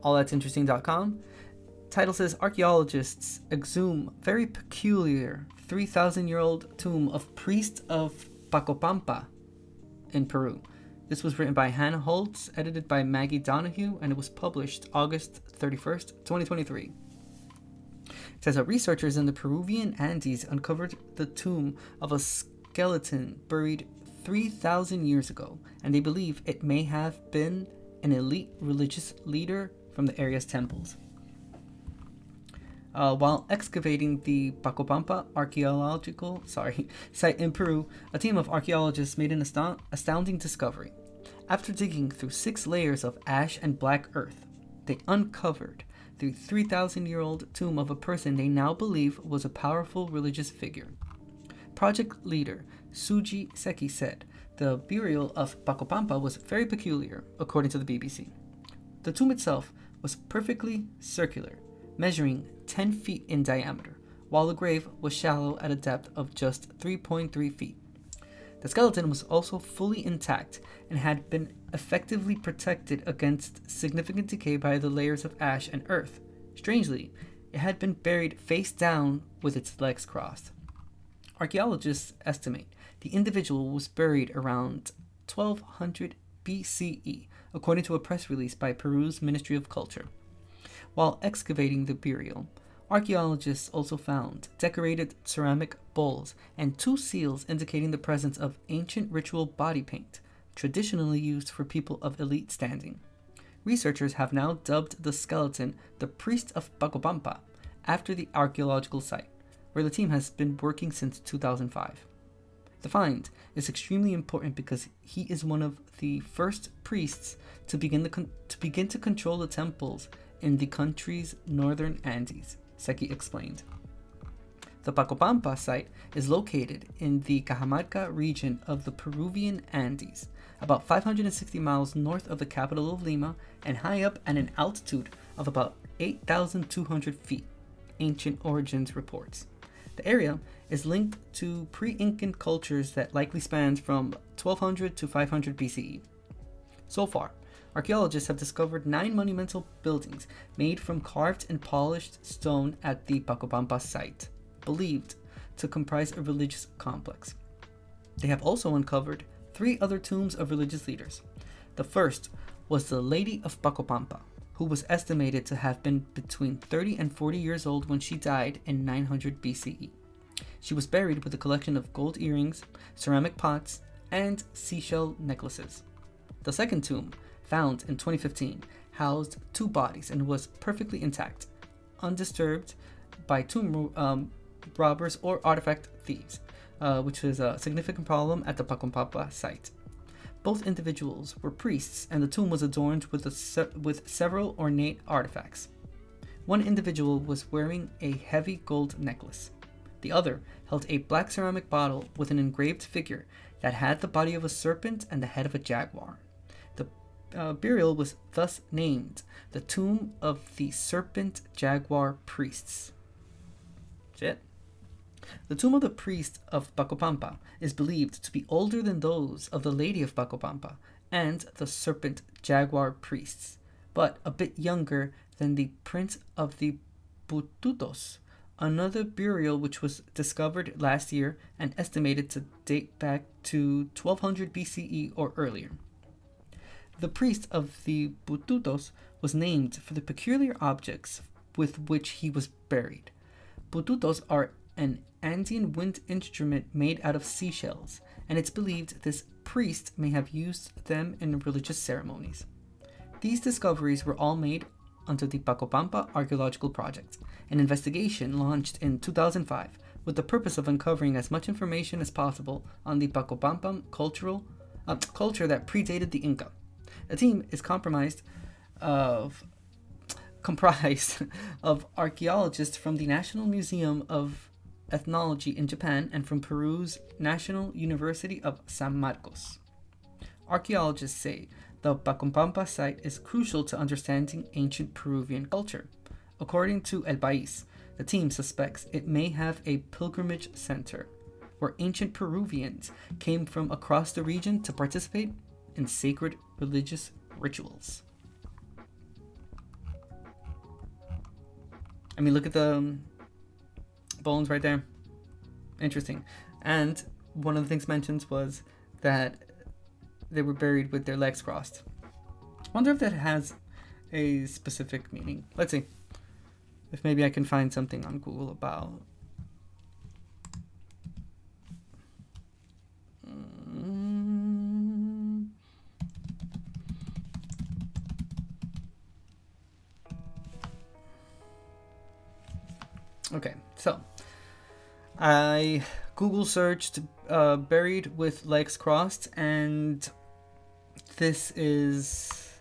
allthat'sinteresting.com. Title says, Archaeologists exhume very peculiar 3,000-year-old tomb of priest of Pacopampa in Peru. This was written by Hannah Holtz, edited by Maggie Donahue, and it was published August 31st, 2023. It says that researchers in the Peruvian Andes uncovered the tomb of a skeleton buried 3,000 years ago, and they believe it may have been an elite religious leader from the area's temples. While excavating the Pacopampa archaeological site in Peru, a team of archaeologists made an astounding discovery. After digging through 6 layers of ash and black earth, they uncovered the 3,000-year-old tomb of a person they now believe was a powerful religious figure. Project leader Suji Seki said the burial of Pacopampa was very peculiar, according to the BBC. The tomb itself was perfectly circular, measuring 10 feet in diameter, while the grave was shallow at a depth of just 3.3 feet. The skeleton was also fully intact and had been effectively protected against significant decay by the layers of ash and earth. Strangely, it had been buried face down with its legs crossed. Archaeologists estimate the individual was buried around 1200 BCE, according to a press release by Peru's Ministry of Culture. While excavating the burial, archaeologists also found decorated ceramic bowls and 2 seals indicating the presence of ancient ritual body paint, traditionally used for people of elite standing. Researchers have now dubbed the skeleton the Priest of Pacopampa, after the archaeological site, where the team has been working since 2005. The find is extremely important because he is one of the first priests to begin to control the temples in the country's northern Andes, Seki explained. The Pacopampa site is located in the Cajamarca region of the Peruvian Andes, about 560 miles north of the capital of Lima and high up at an altitude of about 8,200 feet, Ancient Origins reports. The area is linked to pre-Incan cultures that likely spanned from 1200 to 500 BCE. So far, archaeologists have discovered 9 monumental buildings made from carved and polished stone at the Pacopampa site, believed to comprise a religious complex. They have also uncovered 3 other tombs of religious leaders. The first was the Lady of Pacopampa, who was estimated to have been between 30 and 40 years old when she died in 900 BCE. She was buried with a collection of gold earrings, ceramic pots, and seashell necklaces. The second tomb, found in 2015, housed 2 bodies and was perfectly intact, undisturbed by tomb robbers or artifact thieves, which was a significant problem at the Pacopampa site. Both individuals were priests, and the tomb was adorned with several ornate artifacts. One individual was wearing a heavy gold necklace. The other held a black ceramic bottle with an engraved figure that had the body of a serpent and the head of a jaguar. The burial was thus named the Tomb of the Serpent Jaguar Priests. Shit. The tomb of the priest of Pacopampa is believed to be older than those of the Lady of Pacopampa and the Serpent Jaguar priests, but a bit younger than the Prince of the Bututos, another burial which was discovered last year and estimated to date back to 1200 BCE or earlier. The priest of the Bututos was named for the peculiar objects with which he was buried. Bututos are an Andean wind instrument made out of seashells, and it's believed this priest may have used them in religious ceremonies. These discoveries were all made under the Pacopampa Archaeological Project, an investigation launched in 2005 with the purpose of uncovering as much information as possible on the Pacopampa culture that predated the Inca. The team is comprised of archaeologists from the National Museum of Ethnology in Japan and from Peru's National University of San Marcos. Archaeologists say the Pacopampa site is crucial to understanding ancient Peruvian culture. According to El País, the team suspects it may have a pilgrimage center where ancient Peruvians came from across the region to participate in sacred religious rituals. I mean, look at the bones right there. Interesting. And one of the things mentioned was that they were buried with their legs crossed. Wonder if that has a specific meaning. Let's see if maybe I can find something on Google about Okay, so I Google searched buried with legs crossed, and this is,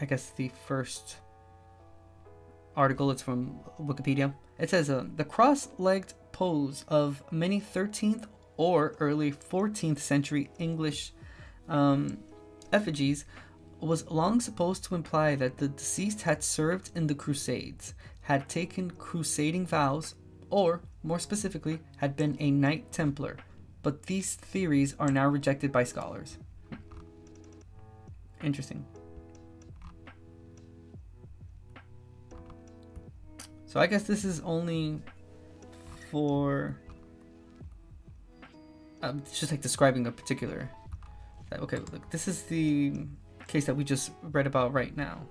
I guess, the first article. It's from Wikipedia. It says the cross-legged pose of many 13th or early 14th century English effigies was long supposed to imply that the deceased had served in the Crusades, had taken crusading vows, or, more specifically, had been a Knight Templar, but these theories are now rejected by scholars. Interesting. So I guess this is only for it's just like describing a particular. Okay, look, this is the case that we just read about right now.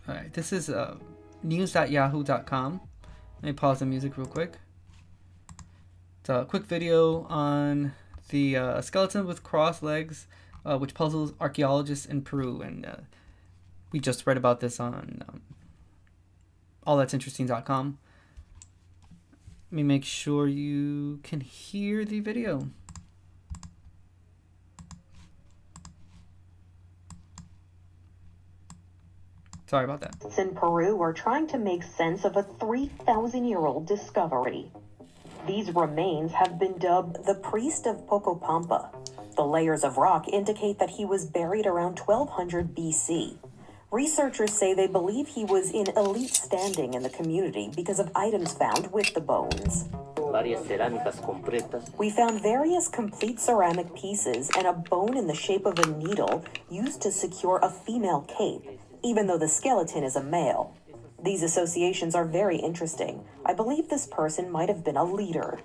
All right, this is news.yahoo.com. Let me pause the music real quick. It's a quick video on the skeleton with crossed legs, which puzzles archaeologists in Peru, and we just read about this on allthat'sinteresting.com. Let me make sure you can hear the video. Sorry about that. In Peru are trying to make sense of a 3,000-year-old discovery. These remains have been dubbed the Priest of Pacopampa. The layers of rock indicate that he was buried around 1200 BC. Researchers say they believe he was in elite standing in the community because of items found with the bones. We found various complete ceramic pieces and a bone in the shape of a needle used to secure a female cape, even though the skeleton is a male. These associations are very interesting. I believe this person might have been a leader.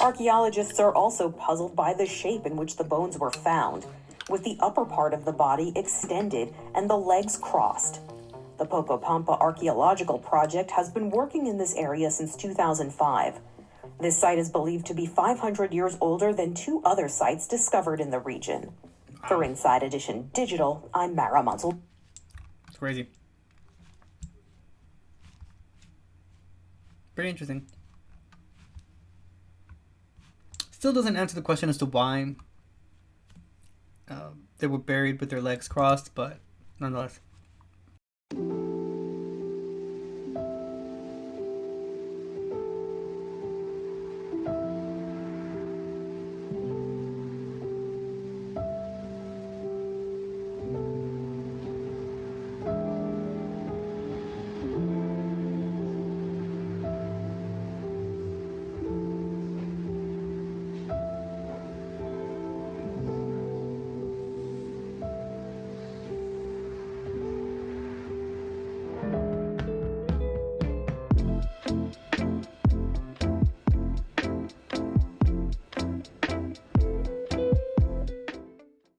Archaeologists are also puzzled by the shape in which the bones were found, with the upper part of the body extended and the legs crossed. The Pacopampa Archaeological Project has been working in this area since 2005. This site is believed to be 500 years older than two other sites discovered in the region. For Inside Edition Digital, I'm Mara Munsell. It's crazy. Pretty interesting. Still doesn't answer the question as to why they were buried with their legs crossed, but nonetheless.